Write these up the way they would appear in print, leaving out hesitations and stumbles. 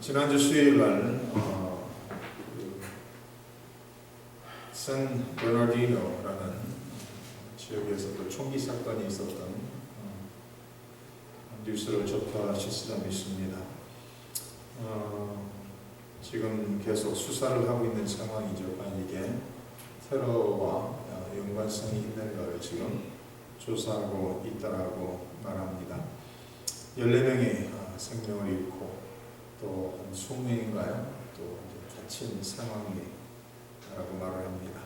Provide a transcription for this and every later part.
지난주 수요일날 샌 베르나르디노라는 지역에서 또 총기 사건이 있었던 뉴스를 접하셨으리라 믿습니다. 지금 계속 수사를 하고 있는 상황이죠. 과연 이게 테러와 연관성이 있는가를 지금 조사하고 있다라고 말합니다. 14명이 생명을 잃고 또 한 20명인가요? 또 다친 상황이라고 말을 합니다.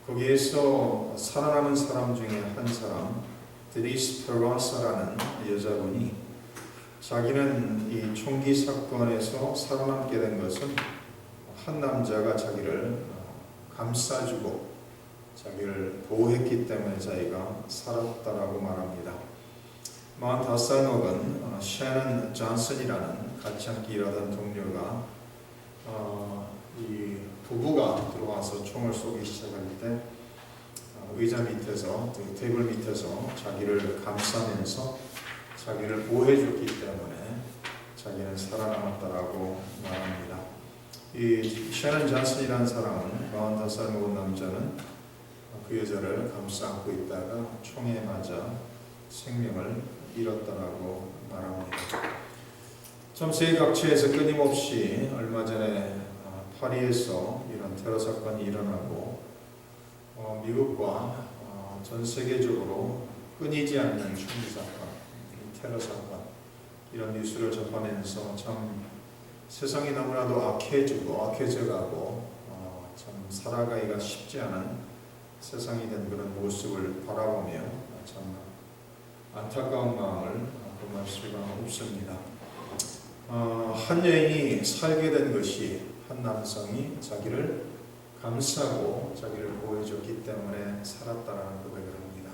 거기에서 살아남은 사람 중에 한 사람, 데니스 페라사라는 여자분이 자기는 이 총기 사건에서 살아남게 된 것은 한 남자가 자기를 감싸주고 자기를 보호했기 때문에 자기가 살았다라고 말합니다. 45살 먹은 샤넌 존슨이라는 같이 함께 일하던 동료가 이 부부가 들어와서 총을 쏘기 시작할 때 의자 밑에서 테이블 밑에서 자기를 감싸면서 자기를 보호해줬기 때문에 자기는 살아남았다라고 말합니다. 이 샤넌 존슨이라는 사람은 45살 먹은 남자는 그 여자를 감싸 안고 있다가 총에 맞아 생명을 잃었다라고 말합니다. 참 세계 각지에서 끊임없이 얼마 전에 파리에서 이런 테러 사건이 일어나고 미국과 전 세계적으로 끊이지 않는 총기 사건, 테러 사건 이런 뉴스를 접하면서 참 세상이 너무나도 악해져가고 참 살아가기가 쉽지 않은 세상이 된 그런 모습을 바라보며 참 안타까운 마음을 금할 수가 없습니다. 한 여인이 살게 된 것이 한 남성이 자기를 감싸고 자기를 보호해줬기 때문에 살았다라는 고백을 합니다.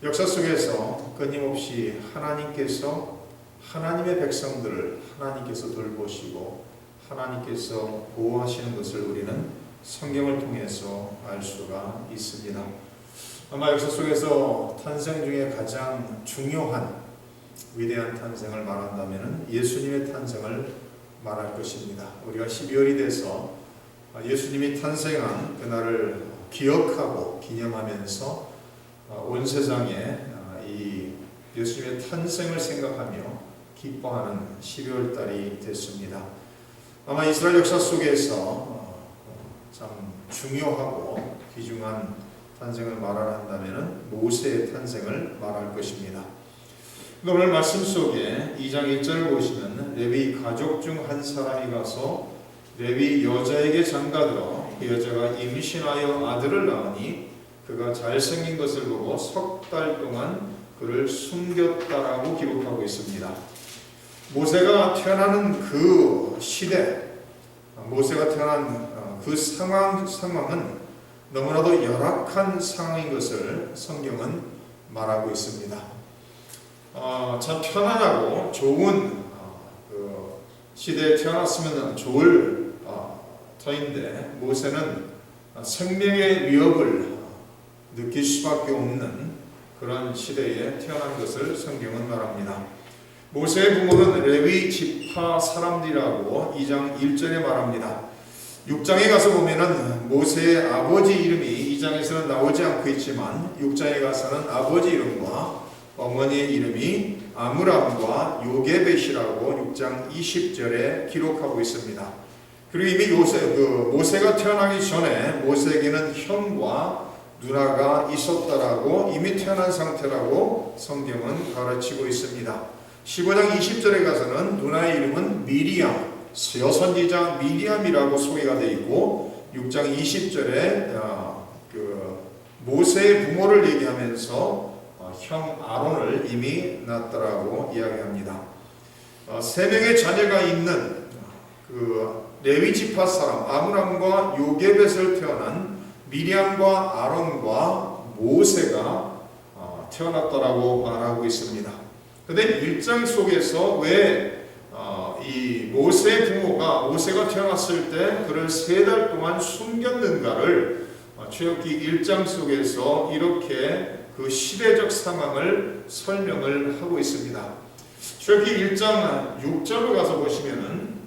역사 속에서 끊임없이 하나님께서 하나님의 백성들을 하나님께서 돌보시고 하나님께서 보호하시는 것을 우리는 성경을 통해서 알 수가 있습니다. 아마 역사 속에서 탄생 중에 가장 중요한 위대한 탄생을 말한다면 예수님의 탄생을 말할 것입니다. 우리가 12월이 돼서 예수님이 탄생한 그날을 기억하고 기념하면서 온 세상에 이 예수님의 탄생을 생각하며 기뻐하는 12월 달이 됐습니다. 아마 이스라엘 역사 속에서 참 중요하고 귀중한 탄생을 말한다면 모세의 탄생을 말할 것입니다. 오늘 말씀 속에 2장 1절을 보시면 레위 가족 중 한 사람이 가서 레위 여자에게 장가들어 그 여자가 임신하여 아들을 낳으니 그가 잘생긴 것을 보고 석 달 동안 그를 숨겼다라고 기록하고 있습니다. 모세가 태어나는 그 시대, 모세가 태어난 그 상황은 너무나도 열악한 상황인 것을 성경은 말하고 있습니다. 참 편안하고 좋은 그 시대에 태어났으면 좋을 터인데 모세는 생명의 위협을 느낄 수밖에 없는 그런 시대에 태어난 것을 성경은 말합니다. 모세의 부모는 레위 지파 사람들이라고 2장 1절에 말합니다. 6장에 가서 보면은 모세의 아버지 이름이 2장에서는 나오지 않고 있지만 6장에 가서는 아버지 이름과 어머니의 이름이 아므람과 요게벳이라고 6장 20절에 기록하고 있습니다. 그리고 이미 모세가 태어나기 전에 모세에게는 형과 누나가 있었다라고 이미 태어난 상태라고 성경은 가르치고 있습니다. 15장 20절에 가서는 누나의 이름은 미리암, 여선지자 미리암이라고 소개가 되어 있고 6장 20절에 모세의 부모를 얘기하면서 형 아론을 이미 낳았다라고 이야기합니다. 3명의 자녀가 있는 그 레위 지파 사람 아므람과 요게벳을 태어난 미리암과 아론과 모세가 태어났다라고 말하고 있습니다. 그런데 1장 속에서 왜 이 모세의 부모가 모세가 태어났을 때 그를 3달 동안 숨겼는가를 출애굽기 1장 속에서 이렇게 그 시대적 상황을 설명을 하고 있습니다. 출애굽기 1장 6절로 가서 보시면은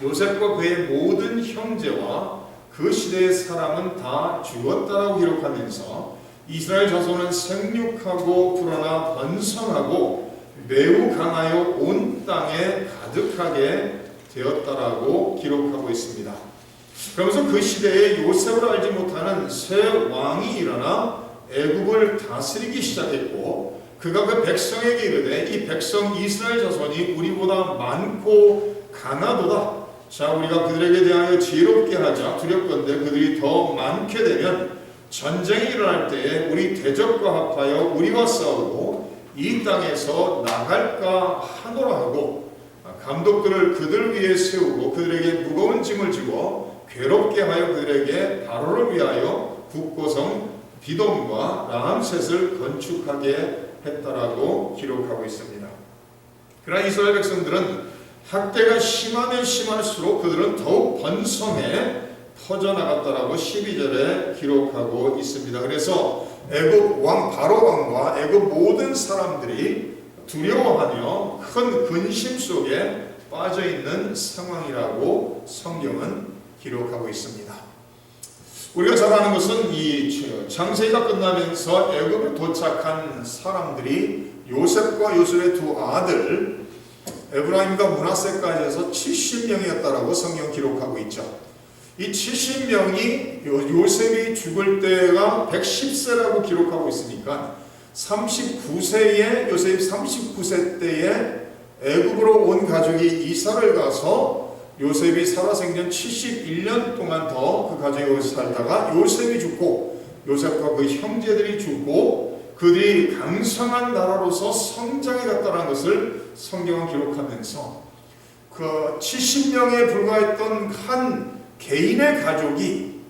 요셉과 그의 모든 형제와 그 시대의 사람은 다 죽었다라고 기록하면서 이스라엘 자손은 생육하고 불어나 번성하고 매우 강하여 온 땅에 가득하게 되었다라고 기록하고 있습니다. 그러면서 그 시대에 요셉을 알지 못하는 새 왕이 일어나 애굽을 다스리기 시작했고, 그가 그 백성에게 이르되 이 백성 이스라엘 자손이 우리보다 많고 강하도다. 자, 우리가 그들에게 대하여 지혜롭게 하자. 두렵건대 그들이 더 많게 되면 전쟁이 일어날 때에 우리 대적과 합하여 우리와 싸우고 이 땅에서 나갈까 하노라 하고, 감독들을 그들 위에 세우고 그들에게 무거운 짐을 지고 괴롭게 하여 그들에게 바로를 위하여 북고성 비돔과 라암셋을 건축하게 했다라고 기록하고 있습니다. 그러나 이스라엘 백성들은 학대가 심하면 심할수록 그들은 더욱 번성해 퍼져나갔다라고 12절에 기록하고 있습니다. 그래서 애굽 왕 바로 왕과 애굽 모든 사람들이 두려워하며 큰 근심 속에 빠져있는 상황이라고 성경은 기록하고 있습니다. 우리가 잘 아는 것은 이 창세기가 끝나면서 애굽에 도착한 사람들이 요셉과 요셉의 두 아들 에브라임과 므낫세까지 해서 70명이었다라고 성경 기록하고 있죠. 이 70명이 요셉이 죽을 때가 110세라고 기록하고 있으니까 39세에 요셉이 39세 때에 애굽으로 온 가족이 이사를 가서 요셉이 살아생전 71년 동안 더 그 가족이 여기서 살다가 요셉이 죽고 요셉과 그 형제들이 죽고 그들이 강성한 나라로서 성장해 갔다는 것을 성경은 기록하면서 그 70명에 불과했던 한 개인의 가족이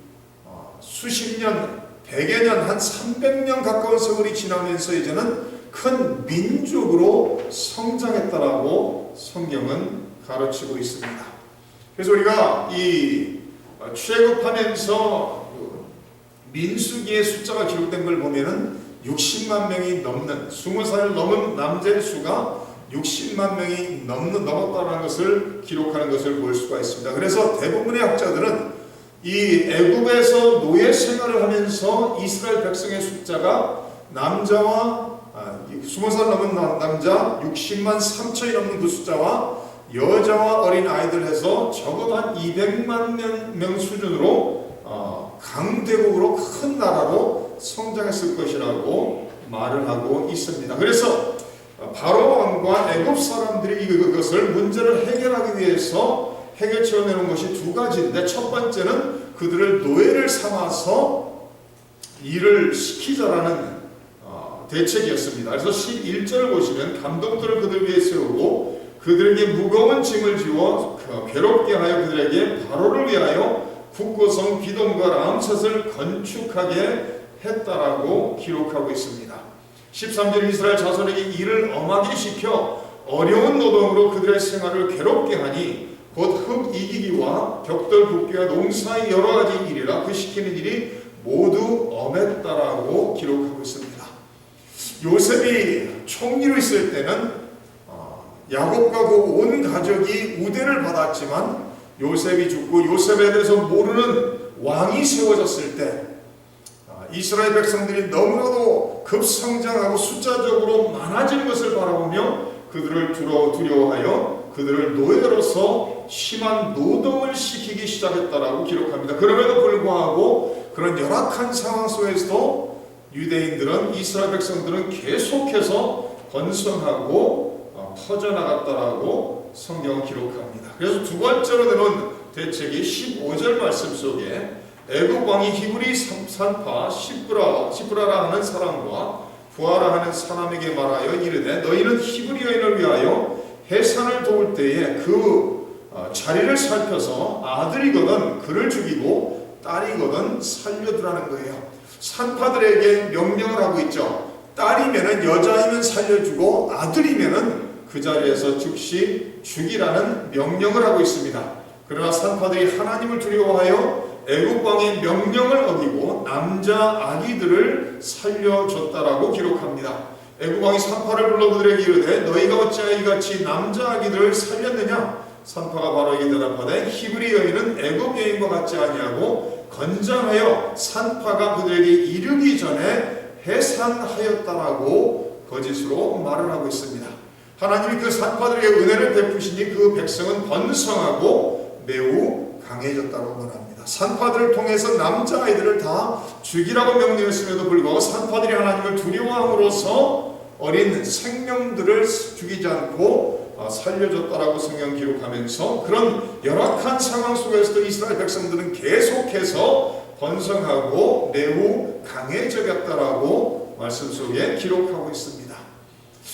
수십 년, 100여 년, 한 300년 가까운 세월이 지나면서 이제는 큰 민족으로 성장했다라고 성경은 가르치고 있습니다. 그래서 우리가 이 출애굽하면서 민수기의 숫자가 기록된 걸 보면은 60만 명이 넘는 20살을 넘은 남자의 수가 60만 명이 넘었다는 것을 기록하는 것을 볼 수가 있습니다. 그래서 대부분의 학자들은 이 애굽에서 노예 생활을 하면서 이스라엘 백성의 숫자가 남자와 20살 넘은 남자 60만 3천이 넘는 그 숫자와 여자와 어린 아이들 해서 적어도 한 200만 명 수준으로 강대국으로 큰 나라로 성장했을 것이라고 말을 하고 있습니다. 그래서 바로 왕과 애굽 사람들이 이것을 문제를 해결하기 위해서 해결책을 내놓은 것이 두 가지인데, 첫 번째는 그들을 노예를 삼아서 일을 시키자라는 대책이었습니다. 그래서 11절을 보시면 감독들을 그들 위에 세우고 그들에게 무거운 짐을 지워 괴롭게 하여 그들에게 바로를 위하여 북고성 비돔과 라암셋을 건축하게 했다라고 기록하고 있습니다. 13절 이스라엘 자손에게 일을 엄하게 시켜 어려운 노동으로 그들의 생활을 괴롭게 하니 곧 흙 이기기와 벽돌 붓기와 농사의 여러 가지 일이라 그 시키는 일이 모두 엄했다라고 기록하고 있습니다. 요셉이 총리로 있을 때는 야곱과 그 온 가족이 우대를 받았지만 요셉이 죽고 요셉에 대해서 모르는 왕이 세워졌을 때 이스라엘 백성들이 너무나도 급성장하고 숫자적으로 많아지는 것을 바라보며 그들을 두려워하여 그들을 노예로서 심한 노동을 시키기 시작했다라고 기록합니다. 그럼에도 불구하고 그런 열악한 상황 속에서도 유대인들은 이스라엘 백성들은 계속해서 번성하고 퍼져나갔다라고 성경은 기록합니다. 그래서 두 번째로 내놓은 대책이 15절 말씀 속에 애굽 왕이 히브리 산파 시브라라 하는 사람과 부하라 하는 사람에게 말하여 이르되 너희는 히브리 여인을 위하여 해산을 도울 때에 그 자리를 살펴서 아들이거든 그를 죽이고 딸이거든 살려두라는 거예요. 산파들에게 명령을 하고 있죠. 딸이면은 여자이면 살려주고 아들이면은 그 자리에서 즉시 죽이라는 명령을 하고 있습니다. 그러나 산파들이 하나님을 두려워하여 애굽 왕의 명령을 어기고 남자 아기들을 살려줬다라고 기록합니다. 애굽 왕이 산파를 불러 그들에게 이르되 너희가 어찌하여 이같이 남자 아기들을 살렸느냐? 산파가 바로에게 대답하되 히브리 여인은 애굽 여인과 같지 아니하고 건장하여 산파가 그들에게 이르기 전에 해산하였다라고 거짓으로 말을 하고 있습니다. 하나님이 그 산파들에게 은혜를 베푸시니 그 백성은 번성하고 매우 강해졌다고 말합니다. 산파들을 통해서 남자아이들을 다 죽이라고 명령했음에도 불구하고 산파들이 하나님을 두려워함으로써 어린 생명들을 죽이지 않고 살려줬다라고 성경 기록하면서 그런 열악한 상황 속에서도 이스라엘 백성들은 계속해서 번성하고 매우 강해졌다라고 말씀 속에 기록하고 있습니다.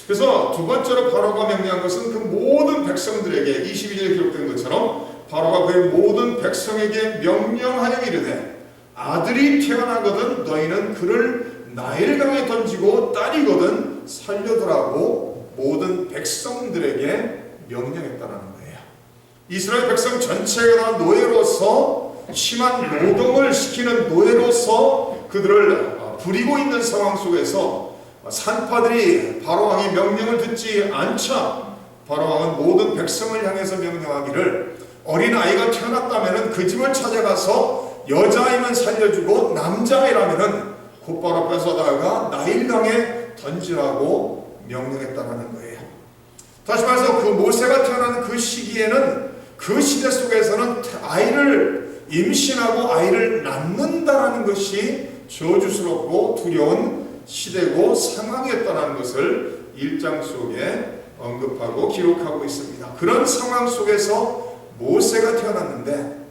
그래서 두 번째로 바로가 명령한 것은 그 모든 백성들에게 22절에 기록된 것처럼 바로가 그의 모든 백성에게 명령하여 이르되 아들이 태어나거든 너희는 그를 나일강에 던지고 딸이거든 살려두라고 모든 백성들에게 명령했다는 거예요. 이스라엘 백성 전체가 노예로서 심한 노동을 시키는 노예로서 그들을 부리고 있는 상황 속에서 산파들이 바로왕의 명령을 듣지 않자 바로왕은 모든 백성을 향해서 명령하기를 어린아이가 태어났다면 그 집을 찾아가서 여자아이만 살려주고 남자아이라면 곧바로 뺏어다가 나일강에 던지라고 명령했다는 거예요. 다시 말해서 그 모세가 태어난 그 시기에는 그 시대 속에서는 아이를 임신하고 아이를 낳는다는 것이 저주스럽고 두려운 시대고 상황이었다는 것을 1장 속에 언급하고 기록하고 있습니다. 그런 상황 속에서 모세가 태어났는데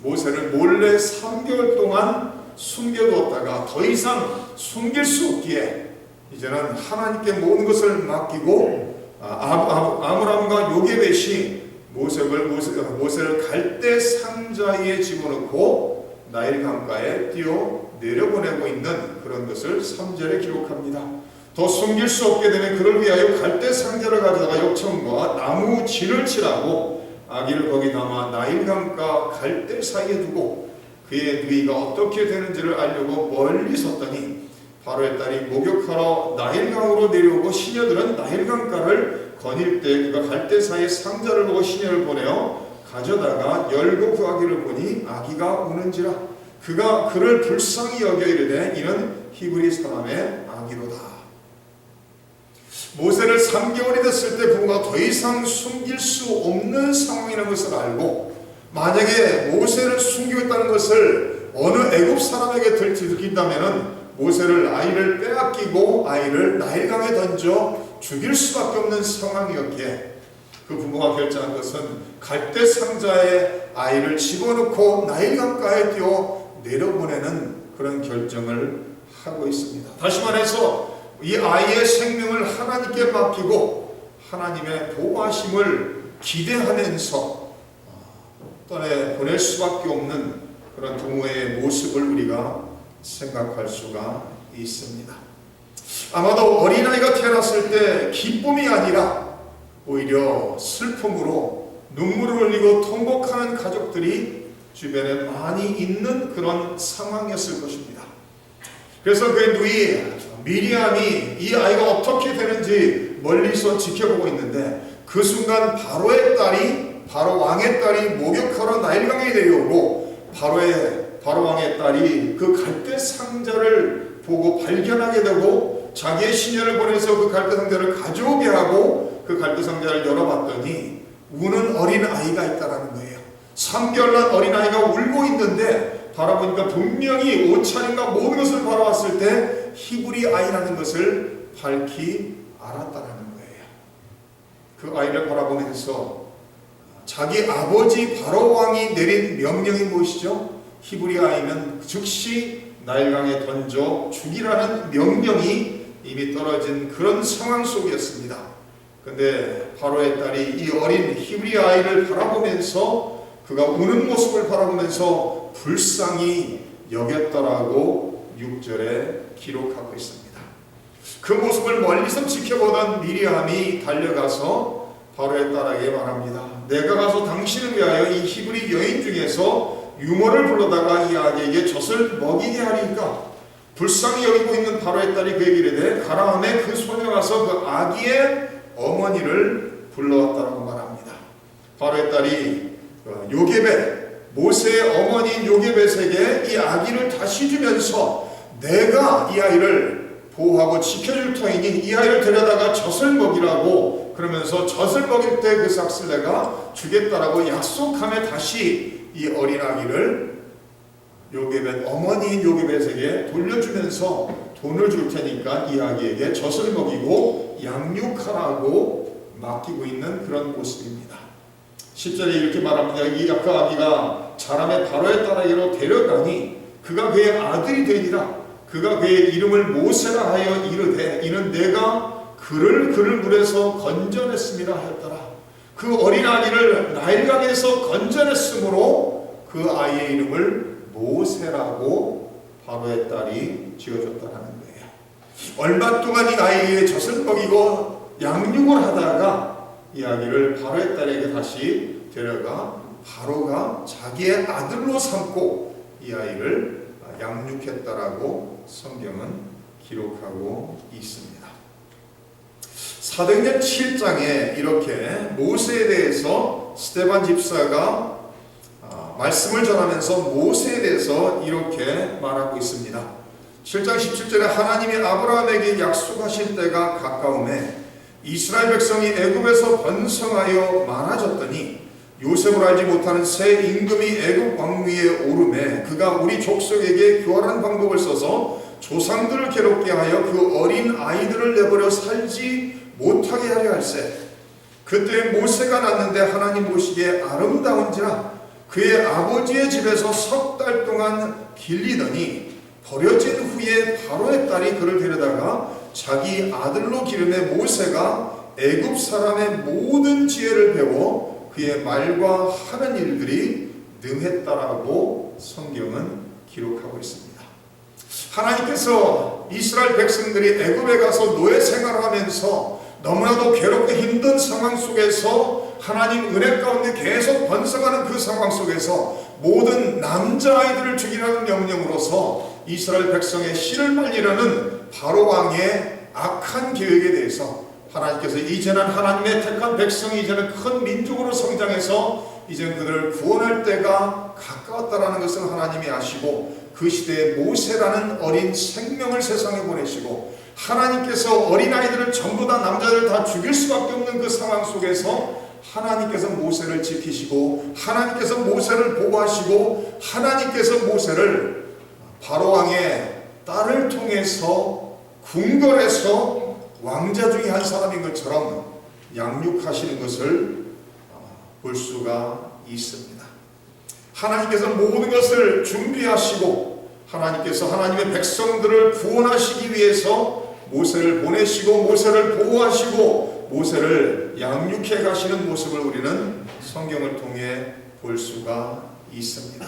모세를 몰래 3개월 동안 숨겨두었다가 더 이상 숨길 수 없기에 이제는 하나님께 모든 것을 맡기고 아므람과 요게벳이 모세를 갈대 상자에 집어넣고 나일 강가에 띄워 내려보내고 있는 그런 것을 3절에 기록합니다. 더 숨길 수 없게 되면 그를 위하여 갈대 상자를 가져다가 역청과 나무 진을 칠하고 아기를 거기 담아 나일강과 갈대 사이에 두고 그의 누이가 어떻게 되는지를 알려고 멀리 섰더니 바로의 딸이 목욕하러 나일강으로 내려오고 시녀들은 나일강가를 거닐 때 그가 갈대 사이에 상자를 보고 시녀를 보내어 가져다가 열고 그 아기를 보니 아기가 우는지라 그가 그를 불쌍히 여겨 이르되 이는 히브리 사람의 아기로다. 모세를 3개월이 됐을 때 부모가 더 이상 숨길 수 없는 상황이라는 것을 알고 만약에 모세를 숨기고 있다는 것을 어느 애굽 사람에게 들킨다면 모세를 아이를 빼앗기고 아이를 나일강에 던져 죽일 수밖에 없는 상황이었기에 그 부모가 결정한 것은 갈대 상자에 아이를 집어넣고 나일강가에 띄워 내려보내는 그런 결정을 하고 있습니다. 다시 말해서 이 아이의 생명을 하나님께 맡기고 하나님의 보호하심을 기대하면서 떠내 보낼 수밖에 없는 그런 부모의 모습을 우리가 생각할 수가 있습니다. 아마도 어린아이가 태어났을 때 기쁨이 아니라 오히려 슬픔으로 눈물을 흘리고 통곡하는 가족들이 주변에 많이 있는 그런 상황이었을 것입니다. 그래서 그의 누이 미리암이 이 아이가 어떻게 되는지 멀리서 지켜보고 있는데 그 순간 바로 왕의 딸이 목욕하러 나일강에 내려오고 바로 왕의 딸이 그 갈대 상자를 보고 발견하게 되고 자기의 시녀를 보내서 그 갈대 상자를 가져오게 하고 그 갈대 상자를 열어봤더니 우는 어린 아이가 있다는 거예요. 3개월 난 어린 아이가 울고 있는데 바라보니까 분명히 옷차림과 모든 것을 바라봤을 때 히브리 아이라는 것을 밝히 알았다는 거예요. 그 아이를 바라보면서 자기 아버지 바로 왕이 내린 명령이 무엇이죠? 히브리 아이는 즉시 나일강에 던져 죽이라는 명령이 이미 떨어진 그런 상황 속이었습니다. 근데 바로의 딸이 이 어린 히브리 아이를 바라보면서 그가 우는 모습을 바라보면서 불쌍히 여겼더라고 6절에 기록하고 있습니다. 그 모습을 멀리서 지켜보던 미리암이 달려가서 바로의 딸에게 말합니다. 내가 가서 당신을 위하여 이 히브리 여인 중에서 유모를 불러다가 이 아기에게 젖을 먹이게 하리까? 불쌍히 여기고 있는 바로의 딸이 그에게 이르되 가라 하매 그 소녀가 와서 그 아기의 어머니를 불러왔다고 말합니다. 바로의 딸이 요게벳, 모세의 어머니인 요게벳에게 이 아기를 다시 주면서 내가 이 아이를 보호하고 지켜줄 터이니 이 아이를 데려다가 젖을 먹이라고, 그러면서 젖을 먹일 때 그 삭슬 내가 주겠다라고 약속함에 다시 이 어린 아기를 요게벳, 어머니인 요게벳에게 돌려주면서 돈을 줄 테니까 이 아기에게 젖을 먹이고 양육하라고 맡기고 있는 그런 모습입니다. 10절에 이렇게 말합니다. 이 아기가 자라매 바로의 딸에게로 데려가니 그가 그의 아들이 되니라. 그가 그의 이름을 모세라 하여 이르되 이는 내가 그를 물에서 건져냈음이라 하였더라. 그 어린 아기를 나일강에서 건져냈으므로 그 아이의 이름을 모세라고 바로의 딸이 지어줬다는 거예요. 얼마 동안 이 아이의 젖을 먹이고 양육을 하다가 이 아기를 바로의 딸에게 다시 데려가 바로가 자기의 아들로 삼고 이 아이를 양육했다라고 성경은 기록하고 있습니다. 사도행전 7장에 이렇게 모세에 대해서 스데반 집사가 말씀을 전하면서 모세에 대해서 이렇게 말하고 있습니다. 7장 17절에 하나님이 아브라함에게 약속하실 때가 가까우매 이스라엘 백성이 애굽에서 번성하여 많아졌더니 요셉을 알지 못하는 새 임금이 애굽 왕위에 오르매 그가 우리 족속에게 교활한 방법을 써서 조상들을 괴롭게 하여 그 어린 아이들을 내버려 살지 못하게 하려 할세. 그때 모세가 낳는데 하나님 보시기에 아름다운지라 그의 아버지의 집에서 석 달 동안 길리더니 버려진 후에 바로의 딸이 그를 데려다가 자기 아들로 기르매 모세가 애굽 사람의 모든 지혜를 배워 그의 말과 하는 일들이 능했다라고 성경은 기록하고 있습니다. 하나님께서 이스라엘 백성들이 애굽에 가서 노예 생활하면서 너무나도 괴롭고 힘든 상황 속에서 하나님 은혜 가운데 계속 번성하는 그 상황 속에서 모든 남자아이들을 죽이라는 명령으로서 이스라엘 백성의 씨를 말리라는 바로 왕의 악한 계획에 대해서 하나님께서 이제는 하나님의 택한 백성이 이제는 큰 민족으로 성장해서 이제는 그들을 구원할 때가 가까웠다라는 것을 하나님이 아시고 그 시대에 모세라는 어린 생명을 세상에 보내시고 하나님께서 어린아이들을 전부 다 남자들 다 죽일 수밖에 없는 그 상황 속에서 하나님께서 모세를 지키시고 하나님께서 모세를 보호하시고 하나님께서 모세를 바로왕의 딸을 통해서 궁궐에서 왕자 중에 한 사람인 것처럼 양육하시는 것을 볼 수가 있습니다. 하나님께서 모든 것을 준비하시고 하나님께서 하나님의 백성들을 구원하시기 위해서 모세를 보내시고 모세를 보호하시고 모세를 양육해 가시는 모습을 우리는 성경을 통해 볼 수가 있습니다.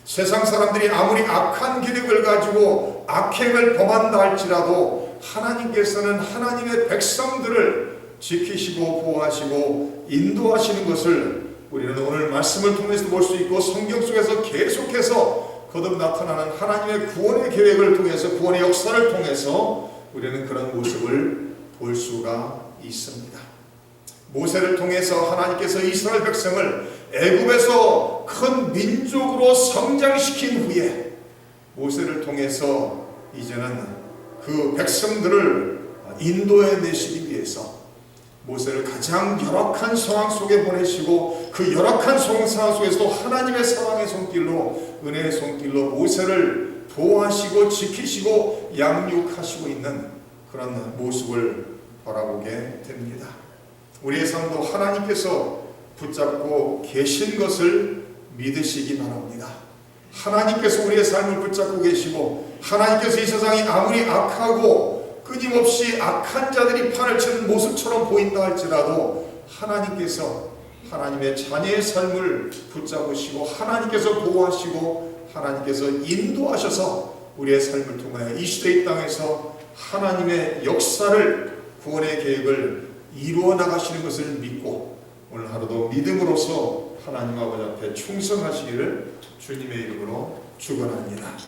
세상 사람들이 아무리 악한 계획을 가지고 악행을 범한다 할지라도 하나님께서는 하나님의 백성들을 지키시고 보호하시고 인도하시는 것을 우리는 오늘 말씀을 통해서 볼 수 있고 성경 속에서 계속해서 거듭 나타나는 하나님의 구원의 계획을 통해서 구원의 역사를 통해서 우리는 그런 모습을 볼 수가 있습니다. 모세를 통해서 하나님께서 이스라엘 백성을 애굽에서 큰 민족으로 성장시킨 후에 모세를 통해서 이제는 그 백성들을 인도해 내시기 위해서 모세를 가장 열악한 상황 속에 보내시고 그 열악한 상황 속에서도 하나님의 사랑의 손길로 은혜의 손길로 모세를 보호하시고 지키시고 양육하시고 있는 그런 모습을 바라보게 됩니다. 우리의 삶도 하나님께서 붙잡고 계신 것을 믿으시기 바랍니다. 하나님께서 우리의 삶을 붙잡고 계시고 하나님께서 이 세상이 아무리 악하고 끊임없이 악한 자들이 판을 치는 모습처럼 보인다 할지라도 하나님께서 하나님의 자녀의 삶을 붙잡으시고 하나님께서 보호하시고 하나님께서 인도하셔서 우리의 삶을 통하여 이 시대 이 땅에서 하나님의 역사를 구원의 계획을 이루어 나가시는 것을 믿고 오늘 하루도 믿음으로써 하나님 아버지 앞에 충성하시기를 주님의 이름으로 축원합니다.